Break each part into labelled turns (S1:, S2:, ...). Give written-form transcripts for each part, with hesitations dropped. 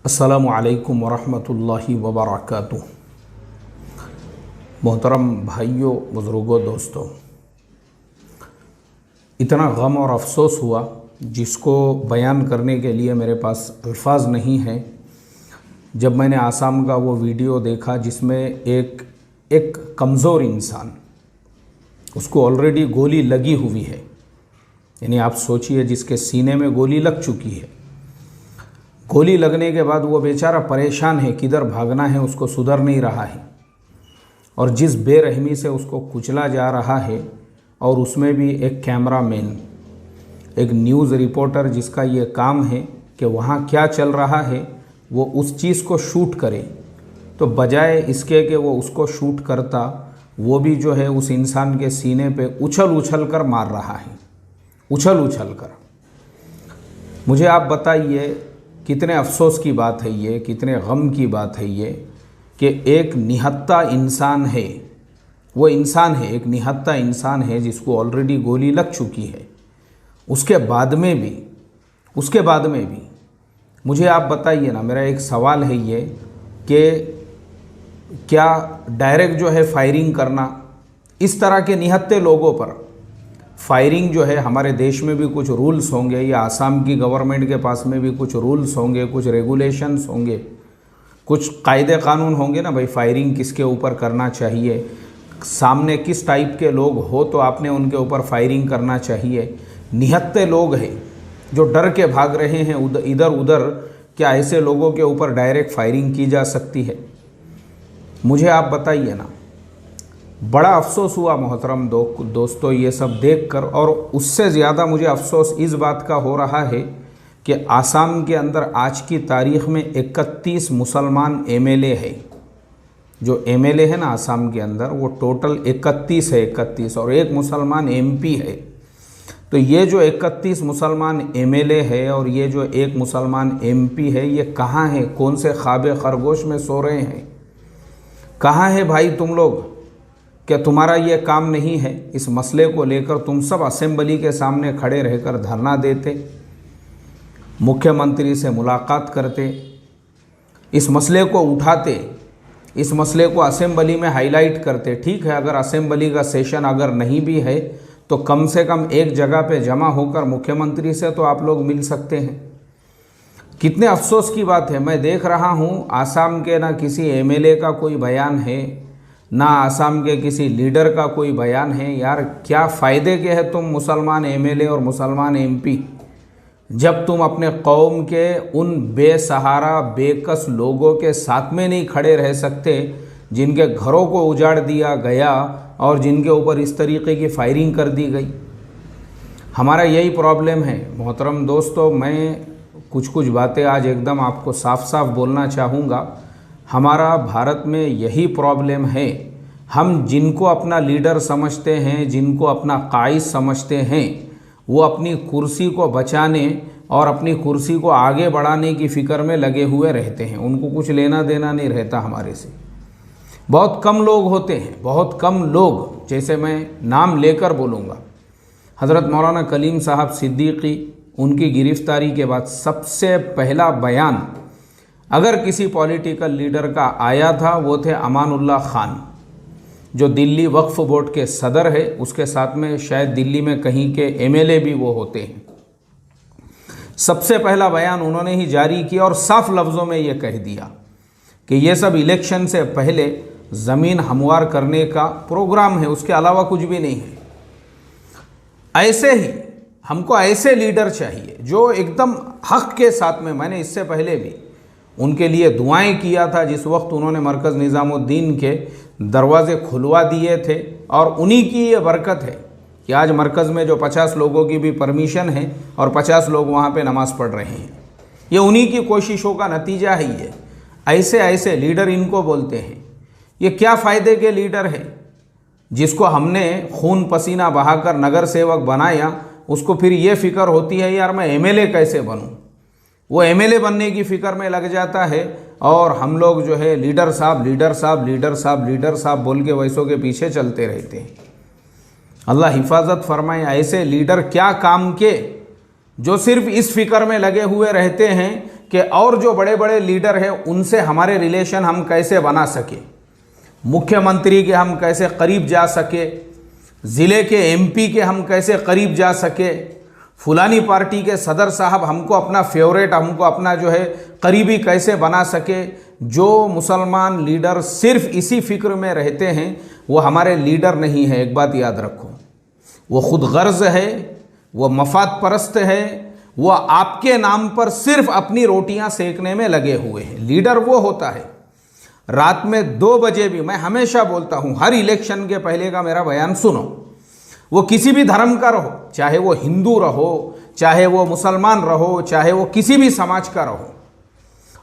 S1: अस्सलामु अलैकुम वरहमतुल्लाहि वबरकातुह। मोहतरम भाइयों, बुज़ुर्गों, दोस्तों, इतना गम और अफसोस हुआ जिसको बयान करने के लिए मेरे पास अल्फाज नहीं हैं जब मैंने आसाम का वो वीडियो देखा जिसमें एक कमज़ोर इंसान, उसको ऑलरेडी गोली लगी हुई है। यानी आप सोचिए, जिसके सीने में गोली लग चुकी है, गोली लगने के बाद वो बेचारा परेशान है, किधर भागना है उसको सुधर नहीं रहा है, और जिस बेरहमी से उसको कुचला जा रहा है, और उसमें भी एक कैमरामैन, एक न्यूज़ रिपोर्टर जिसका ये काम है कि वहाँ क्या चल रहा है वो उस चीज़ को शूट करे, तो बजाय इसके कि वो उसको शूट करता, वो भी जो है उस इंसान के सीने पे उछल उछल कर मार रहा है, उछल उछल कर। मुझे आप बताइए कितने अफसोस की बात है ये, कितने गम की बात है ये कि एक निहत्ता इंसान है, वो इंसान है, एक निहत्ता इंसान है जिसको ऑलरेडी गोली लग चुकी है। उसके बाद में भी मुझे आप बताइए ना, मेरा एक सवाल है ये कि क्या डायरेक्ट जो है फायरिंग करना, इस तरह के निहत्ते लोगों पर फायरिंग जो है, हमारे देश में भी कुछ रूल्स होंगे, या आसाम की गवर्नमेंट के पास में भी कुछ रूल्स होंगे, कुछ रेगुलेशंस होंगे, कुछ कायदे कानून होंगे ना भाई, फायरिंग किसके ऊपर करना चाहिए, सामने किस टाइप के लोग हो तो आपने उनके ऊपर फायरिंग करना चाहिए। निहत्ते लोग हैं जो डर के भाग रहे हैं इधर उधर, क्या ऐसे लोगों के ऊपर डायरेक्ट फायरिंग की जा सकती है? मुझे आप बताइए ना। बड़ा अफसोस हुआ मोहतरम दोस्तों ये सब देखकर, और उससे ज़्यादा मुझे अफसोस इस बात का हो रहा है कि आसाम के अंदर आज की तारीख़ में 31 मुसलमान एमएलए है। जो एमएलए है ना आसाम के अंदर, वो टोटल 31 है, 31, और एक मुसलमान एमपी है। तो ये जो 31 मुसलमान एमएलए है और ये जो एक मुसलमान एमपी है, ये कहाँ है? कौन से ख्वाब खरगोश में सो रहे हैं? कहाँ है भाई तुम लोग? क्या तुम्हारा ये काम नहीं है? इस मसले को लेकर तुम सब असेंबली के सामने खड़े रहकर धरना देते, मुख्यमंत्री से मुलाकात करते, इस मसले को उठाते, इस मसले को असेंबली में हाईलाइट करते। ठीक है, अगर असेंबली का सेशन अगर नहीं भी है तो कम से कम एक जगह पे जमा होकर मुख्यमंत्री से तो आप लोग मिल सकते हैं। कितने अफसोस की बात है, मैं देख रहा हूँ आसाम के ना किसी एमएलए का कोई बयान है, ना आसाम के किसी लीडर का कोई बयान है। यार क्या फ़ायदे के हैं तुम मुसलमान एमएलए और मुसलमान एमपी, जब तुम अपने कौम के उन बेसहारा बेकस लोगों के साथ में नहीं खड़े रह सकते जिनके घरों को उजाड़ दिया गया और जिनके ऊपर इस तरीके की फायरिंग कर दी गई। हमारा यही प्रॉब्लम है मोहतरम दोस्तों। मैं कुछ बातें आज एकदम आपको साफ साफ बोलना चाहूँगा। हमारा भारत में यही प्रॉब्लम है, हम जिनको अपना लीडर समझते हैं, जिनको अपना कायद समझते हैं, वो अपनी कुर्सी को बचाने और अपनी कुर्सी को आगे बढ़ाने की फ़िक्र में लगे हुए रहते हैं। उनको कुछ लेना देना नहीं रहता हमारे से। बहुत कम लोग होते हैं, बहुत कम लोग, जैसे मैं नाम लेकर बोलूँगा, हज़रत मौलाना कलीम साहब सिद्दीकी, उनकी गिरफ़्तारी के बाद सबसे पहला बयान अगर किसी पॉलिटिकल लीडर का आया था वो थे अमानुल्लाह खान, जो दिल्ली वक्फ बोर्ड के सदर है। उसके साथ में शायद दिल्ली में कहीं के एमएलए भी वो होते हैं। सबसे पहला बयान उन्होंने ही जारी किया और साफ लफ्ज़ों में ये कह दिया कि ये सब इलेक्शन से पहले ज़मीन हमवार करने का प्रोग्राम है, उसके अलावा कुछ भी नहीं है। ऐसे ही हमको ऐसे लीडर चाहिए जो एकदम हक़ के साथ में, मैंने इससे पहले भी उनके लिए दुआएं किया था जिस वक्त उन्होंने मरकज़ निज़ामुद्दीन के दरवाज़े खुलवा दिए थे, और उन्हीं की ये बरकत है कि आज मरकज़ में जो 50 लोगों की भी परमिशन है और 50 लोग वहाँ पे नमाज़ पढ़ रहे हैं। ये उन्हीं की कोशिशों का नतीजा है। ये ऐसे लीडर इनको बोलते हैं। ये क्या फ़ायदे के लीडर है? जिसको हमने खून पसीना बहाकर नगर सेवक बनाया, उसको फिर ये फ़िक्र होती है यार मैं एमएलए कैसे बनूँ। वो एमएलए बनने की फ़िक्र में लग जाता है, और हम लोग जो है लीडर साहब लीडर साहब लीडर साहब लीडर साहब बोल के वैसों के पीछे चलते रहते हैं। अल्लाह हिफाजत फरमाए। ऐसे लीडर क्या काम के, जो सिर्फ इस फिक्र में लगे हुए रहते हैं कि और जो बड़े बड़े लीडर हैं उनसे हमारे रिलेशन हम कैसे बना सके, मुख्यमंत्री के हम कैसे करीब जा सके, ज़िले के एमपी के हम कैसे करीब जा सके, फुलानी पार्टी के सदर साहब हमको अपना फेवरेट, हमको अपना जो है करीबी कैसे बना सके। जो मुसलमान लीडर सिर्फ इसी फिक्र में रहते हैं वो हमारे लीडर नहीं है, एक बात याद रखो। वो खुद गर्ज है, वो मफाद परस्त है, वो आपके नाम पर सिर्फ अपनी रोटियां सेकने में लगे हुए हैं। लीडर वो होता है रात में 2 बजे भी, मैं हमेशा बोलता हूं, हर इलेक्शन के पहले का मेरा बयान सुनो, वो किसी भी धर्म का रहो, चाहे वो हिंदू रहो, चाहे वो मुसलमान रहो, चाहे वो किसी भी समाज का रहो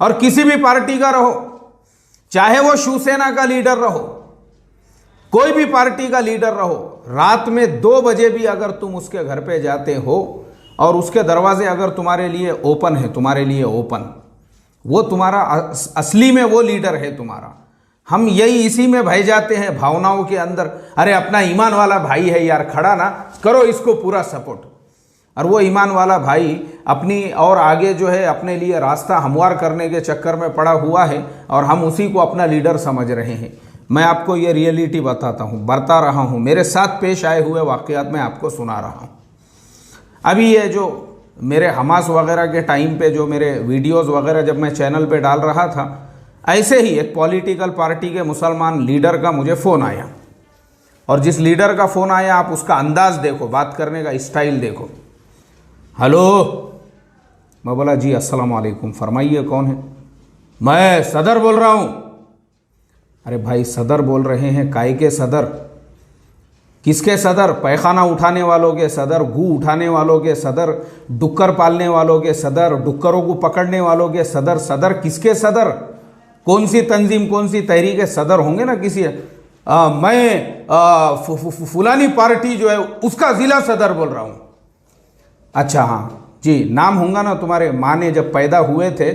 S1: और किसी भी पार्टी का रहो, चाहे वो शिवसेना का लीडर रहो, कोई भी पार्टी का लीडर रहो, रात में 2 बजे भी अगर तुम उसके घर पे जाते हो और उसके दरवाजे अगर तुम्हारे लिए ओपन है, तुम्हारे लिए ओपन, वो तुम्हारा असली में वो लीडर है तुम्हारा। हम यही इसी में भय जाते हैं भावनाओं के अंदर, अरे अपना ईमान वाला भाई है यार, खड़ा ना करो इसको पूरा सपोर्ट। और वो ईमान वाला भाई अपनी और आगे जो है अपने लिए रास्ता हमवार करने के चक्कर में पड़ा हुआ है और हम उसी को अपना लीडर समझ रहे हैं। मैं आपको ये रियलिटी बताता हूँ, बता रहा हूँ, मेरे साथ पेश आए हुए वाक़यात मैं आपको सुना रहा हूँ। अभी ये जो मेरे हमास वगैरह के टाइम पे जो मेरे वीडियोस वगैरह जब मैं चैनल पे डाल रहा था, ऐसे ही एक पॉलिटिकल पार्टी के मुसलमान लीडर का मुझे फ़ोन आया और जिस लीडर का फ़ोन आया आप उसका अंदाज़ देखो, बात करने का स्टाइल देखो। हेलो, मैं बोला जी अस्सलाम वालेकुम, फरमाइए कौन है? मैं सदर बोल रहा हूँ। अरे भाई सदर बोल रहे हैं, काय के सदर? किसके सदर? पैखाना उठाने वालों के सदर, गू उठाने वालों के सदर, डुक्कर पालने वालों के सदर, डुक्करों को पकड़ने वालों के सदर। सदर किसके सदर? कौन सी तंजीम, कौन सी तहरीक के सदर होंगे ना किसी। मैं फुलानी पार्टी जो है उसका ज़िला सदर बोल रहा हूँ। अच्छा हाँ जी, नाम होगा ना तुम्हारे माँ ने जब पैदा हुए थे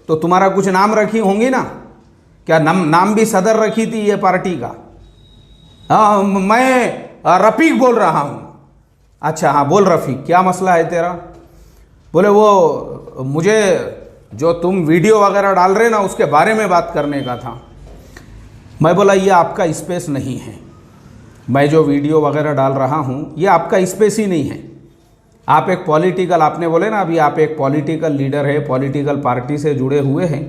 S1: तो तुम्हारा कुछ नाम रखी होंगी ना, क्या नाम भी सदर रखी थी ये पार्टी का? हाँ, मैं रफ़ीक बोल रहा हूँ। अच्छा हाँ बोल रफ़ीक, क्या मसला है तेरा? बोले वो मुझे जो तुम वीडियो वगैरह डाल रहे ना उसके बारे में बात करने का था। मैं बोला ये आपका स्पेस नहीं है, मैं जो वीडियो वगैरह डाल रहा हूँ ये आपका स्पेस ही नहीं है। आप एक पॉलिटिकल, आपने बोले ना अभी आप एक पॉलिटिकल लीडर है, पॉलिटिकल पार्टी से जुड़े हुए हैं,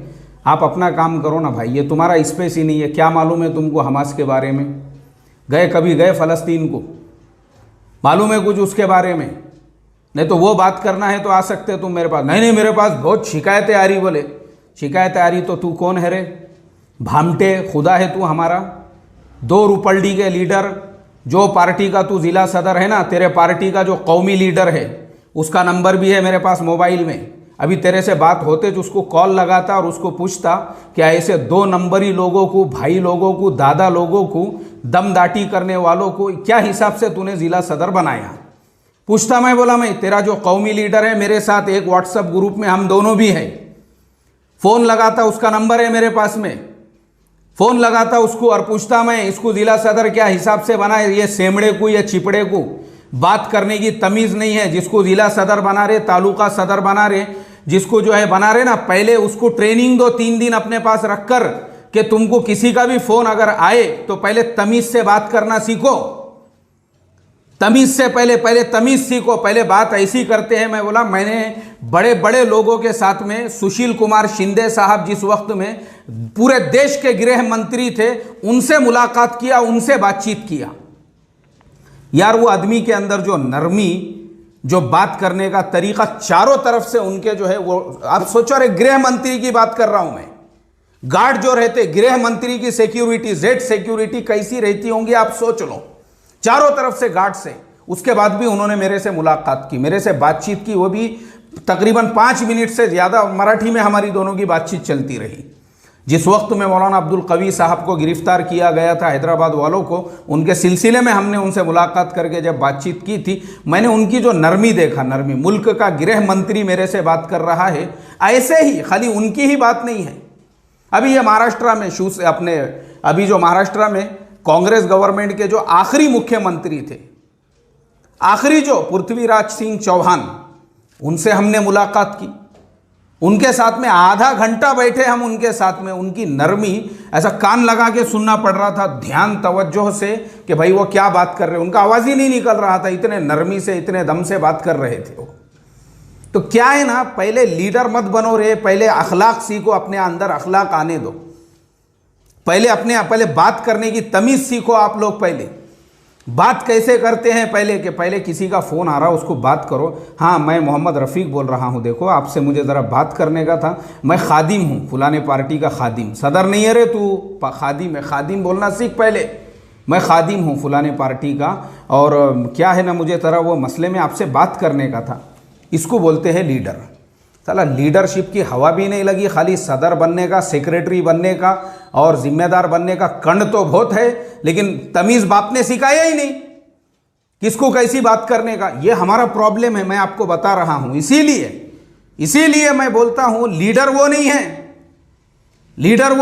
S1: आप अपना काम करो ना भाई, ये तुम्हारा स्पेस ही नहीं है। क्या मालूम है तुमको हमास के बारे में? कभी गए फ़लस्तीन को? मालूम है कुछ उसके बारे में? नहीं तो वो बात करना है तो आ सकते हो तुम मेरे पास। नहीं मेरे पास बहुत शिकायतें आ रही। बोले शिकायतें आ रही तो तू कौन है रे? भामटे खुदा है तू हमारा? 2 रुपल्डी के लीडर, जो पार्टी का तू ज़िला सदर है ना, तेरे पार्टी का जो कौमी लीडर है उसका नंबर भी है मेरे पास मोबाइल में। अभी तेरे से बात होते तो उसको कॉल लगाता और उसको पूछता कि ऐसे 2 नंबरी लोगों को, भाई लोगों को, दादा लोगों को, दमदाटी करने वालों को क्या हिसाब से तूने ज़िला सदर बनाया? पूछता मैं। बोला मैं तेरा जो कौमी लीडर है मेरे साथ एक व्हाट्सएप ग्रुप में हम दोनों भी हैं। फ़ोन लगाता, उसका नंबर है मेरे पास में, फ़ोन लगाता उसको और पूछता मैं इसको ज़िला सदर क्या हिसाब से बनाए? ये सेमड़े को या चिपड़े को बात करने की तमीज़ नहीं है। जिसको ज़िला सदर बना रहे, तालुका सदर बना रहे, जिसको जो है बना रहे ना, पहले उसको ट्रेनिंग दो 3 दिन अपने पास रखकर कि तुमको किसी का भी फ़ोन अगर आए तो पहले तमीज़ से बात करना सीखो। तमीज़ से पहले तमीज़ सीखो, पहले बात ऐसी करते हैं। मैं बोला मैंने बड़े बड़े लोगों के साथ में, सुशील कुमार शिंदे साहब जिस वक्त में पूरे देश के गृह मंत्री थे, उनसे मुलाकात किया, उनसे बातचीत किया। यार वो आदमी के अंदर जो नरमी, जो बात करने का तरीका, चारों तरफ से उनके जो है वो, आप सोचो अरे गृह मंत्री की बात कर रहा हूं मैं। गार्ड जो रहते, गृह मंत्री की सिक्योरिटी, जेड सिक्योरिटी कैसी रहती होंगी आप सोच लो, चारों तरफ से गार्ड से। उसके बाद भी उन्होंने मेरे से मुलाकात की, मेरे से बातचीत की, वो भी तकरीबन 5 मिनट से ज़्यादा मराठी में हमारी दोनों की बातचीत चलती रही। जिस वक्त में मौलाना अब्दुल कवी साहब को गिरफ्तार किया गया था, हैदराबाद वालों को, उनके सिलसिले में हमने उनसे मुलाकात करके जब बातचीत की थी, मैंने उनकी जो नरमी देखा, नरमी, मुल्क का गृह मंत्री मेरे से बात कर रहा है, ऐसे ही खाली उनकी ही बात नहीं है। अभी ये महाराष्ट्र में अभी जो महाराष्ट्र में कांग्रेस गवर्नमेंट के जो आखिरी मुख्यमंत्री थे, आखिरी जो पृथ्वीराज सिंह चौहान, उनसे हमने मुलाकात की। उनके साथ में आधा घंटा बैठे हम उनके साथ में, उनकी नरमी ऐसा कान लगा के सुनना पड़ रहा था ध्यान तवज्जो से कि भाई वो क्या बात कर रहे हैं। उनका आवाज़ ही नहीं निकल रहा था, इतने नरमी से इतने दम से बात कर रहे थे वो। तो क्या है ना, पहले लीडर मत बनो रे, पहले अखलाक सीखो, अपने अंदर अखलाक आने दो। पहले बात करने की तमीज़ सीखो आप लोग। पहले बात कैसे करते हैं, पहले किसी का फ़ोन आ रहा उसको बात करो। हाँ, मैं मोहम्मद रफ़ीक बोल रहा हूँ, देखो आपसे मुझे ज़रा बात करने का था, मैं खादिम हूँ, फलाने पार्टी का खादिम। सदर नहीं है रे तू, खादिम है, खादिम बोलना सीख पहले। मैं खादिम हूँ फलाने पार्टी का, और क्या है ना, मुझे तरह वो मसले में आपसे बात करने का था। इसको बोलते हैं लीडर। साला लीडरशिप की हवा भी नहीं लगी, खाली सदर बनने का, सेक्रेटरी बनने का और जिम्मेदार बनने का कण तो बहुत है, लेकिन तमीज़ बाप ने सिखाया ही नहीं किसको कैसी बात करने का। ये हमारा प्रॉब्लम है, मैं आपको बता रहा हूं। इसीलिए मैं बोलता हूं, लीडर वो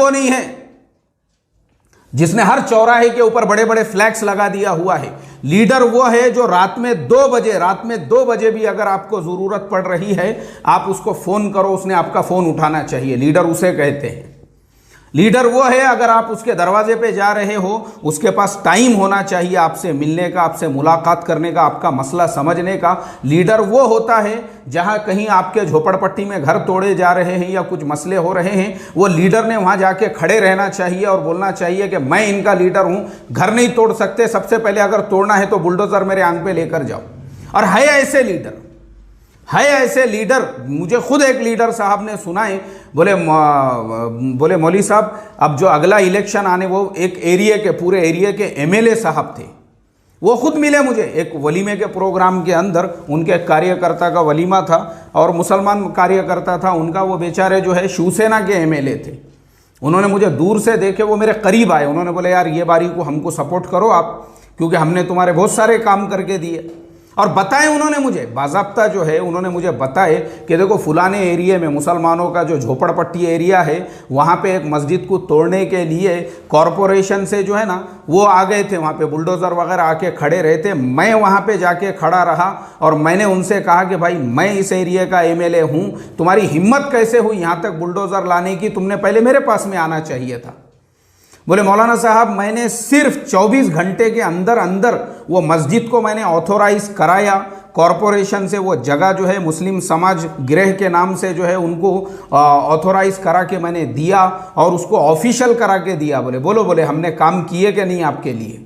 S1: नहीं है जिसने हर चौराहे के ऊपर बड़े बड़े फ्लैग्स लगा दिया हुआ है। लीडर वो है जो रात में 2 बजे भी अगर आपको ज़रूरत पड़ रही है, आप उसको फ़ोन करो, उसने आपका फ़ोन उठाना चाहिए। लीडर उसे कहते हैं। लीडर वो है, अगर आप उसके दरवाजे पे जा रहे हो, उसके पास टाइम होना चाहिए आपसे मिलने का, आपसे मुलाकात करने का, आपका मसला समझने का। लीडर वो होता है जहां कहीं आपके झोपड़पट्टी में घर तोड़े जा रहे हैं या कुछ मसले हो रहे हैं, वो लीडर ने वहां जाके खड़े रहना चाहिए और बोलना चाहिए कि मैं इनका लीडर हूं, घर नहीं तोड़ सकते, सबसे पहले अगर तोड़ना है तो बुलडोज़र मेरे आंख पे लेकर जाओ। और है ऐसे लीडर, मुझे खुद एक लीडर साहब ने सुनाए, बोले मौली साहब, अब जो अगला इलेक्शन आने, वो एक एरिया के, पूरे एरिया के एमएलए साहब थे, वो खुद मिले मुझे एक वलीमे के प्रोग्राम के अंदर। उनके कार्यकर्ता का वलीमा था और मुसलमान कार्यकर्ता था उनका, वो बेचारे जो है शिवसेना के एमएलए थे। उन्होंने मुझे दूर से देखे, वो मेरे करीब आए, उन्होंने बोले यार ये बारी को हमको सपोर्ट करो आप, क्योंकि हमने तुम्हारे बहुत सारे काम करके दिए। और बताए उन्होंने मुझे, बाज़ाब्ता जो है उन्होंने मुझे बताए कि देखो फलाने एरिया में मुसलमानों का जो झोपड़पट्टी एरिया है, वहाँ पे एक मस्जिद को तोड़ने के लिए कॉरपोरेशन से जो है ना, वो आ गए थे, वहाँ पे बुलडोज़र वगैरह आके खड़े रहे थे। मैं वहाँ पे जाके खड़ा रहा और मैंने उनसे कहा कि भाई मैं इस एरिया का एमएलए हूँ, तुम्हारी हिम्मत कैसे हुई यहाँ तक बुलडोज़र लाने की, तुमने पहले मेरे पास में आना चाहिए था। बोले मौलाना साहब, मैंने सिर्फ 24 घंटे के अंदर अंदर वो मस्जिद को मैंने ऑथोराइज कराया कॉरपोरेशन से। वो जगह जो है मुस्लिम समाज गृह के नाम से जो है उनको ऑथोराइज करा के मैंने दिया और उसको ऑफिशियल करा के दिया। बोले हमने काम किए कि नहीं आपके लिए।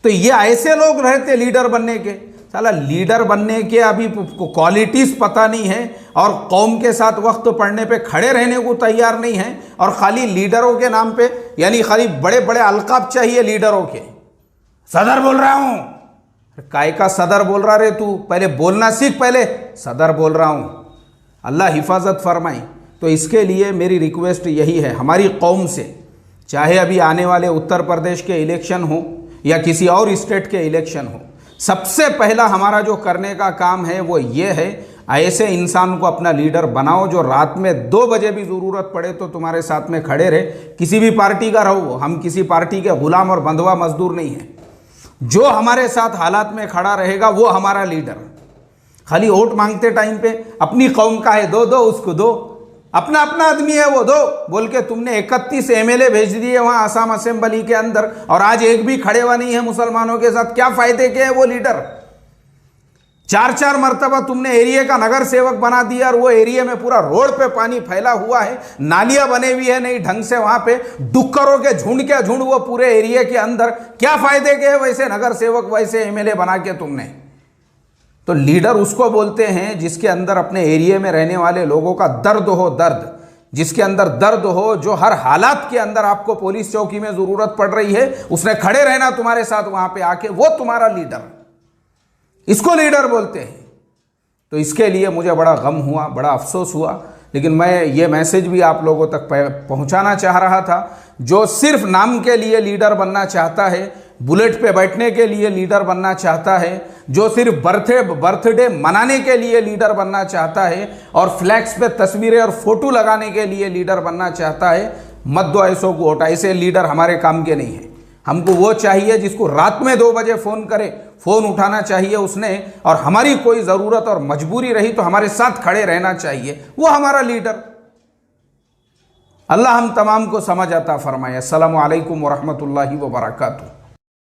S1: तो ये ऐसे लोग रहते लीडर बनने के। साला लीडर बनने के अभी क्वालिटीज़ पता नहीं है और कौम के साथ वक्त पढ़ने पे खड़े रहने को तैयार नहीं है, और खाली लीडरों के नाम पे, यानी खाली बड़े बड़े अलकाब चाहिए लीडरों के। सदर बोल रहा हूँ, काय का सदर बोल रहा रे तू, पहले बोलना सीख, पहले सदर बोल रहा हूँ। अल्लाह हिफाजत फरमाए। तो इसके लिए मेरी रिक्वेस्ट यही है हमारी कौम से, चाहे अभी आने वाले उत्तर प्रदेश के इलेक्शन हो या किसी और स्टेट के इलेक्शन हो, सबसे पहला हमारा जो करने का काम है वो ये है, ऐसे इंसान को अपना लीडर बनाओ जो रात में 2 बजे भी ज़रूरत पड़े तो तुम्हारे साथ में खड़े रहे। किसी भी पार्टी का रहो, हम किसी पार्टी के गुलाम और बंधुआ मजदूर नहीं हैं। जो हमारे साथ हालात में खड़ा रहेगा वो हमारा लीडर। खाली वोट मांगते टाइम पे अपनी कौम का है, दो उसको दो, अपना आदमी है वो दो बोल के तुमने 31 एमएलए भेज दिए वहां आसाम असेंबली के अंदर, और आज एक भी खड़े हुआ नहीं है मुसलमानों के साथ। क्या फायदे के है वो लीडर? 4 मरतबा तुमने एरिया का नगर सेवक बना दिया और वो एरिया में पूरा रोड पे पानी फैला हुआ है, नालियां बने हुई है नहीं ढंग से, वहां पे डुक्करों के झुंड के झुंड वो पूरे एरिया के अंदर। क्या फायदे के है वैसे नगर सेवक, वैसे एमएलए बना के तुमने? तो लीडर उसको बोलते हैं जिसके अंदर अपने एरिया में रहने वाले लोगों का दर्द हो, जिसके अंदर दर्द हो, जो हर हालात के अंदर आपको पुलिस चौकी में जरूरत पड़ रही है, उसने खड़े रहना तुम्हारे साथ वहां पे आके, वो तुम्हारा लीडर, इसको लीडर बोलते हैं। तो इसके लिए मुझे बड़ा गम हुआ, बड़ा अफसोस हुआ, लेकिन मैं ये मैसेज भी आप लोगों तक पहुंचाना चाह रहा था। जो सिर्फ नाम के लिए लीडर बनना चाहता है, बुलेट पे बैठने के लिए लीडर बनना चाहता है, जो सिर्फ बर्थडे मनाने के लिए लीडर बनना चाहता है और फ्लैक्स पे तस्वीरें और फोटो लगाने के लिए लीडर बनना चाहता है, मत दो ऐसों को वोट। ऐसे लीडर हमारे काम के नहीं है। हमको वो चाहिए जिसको रात में 2 बजे फ़ोन करे, फ़ोन उठाना चाहिए उसने, और हमारी कोई ज़रूरत और मजबूरी रही तो हमारे साथ खड़े रहना चाहिए, वो हमारा लीडर। अल्लाह हम तमाम को समझ अता फरमाए। अस्सलामु अलैकुम व रहमतुल्लाहि व बरकातुहू।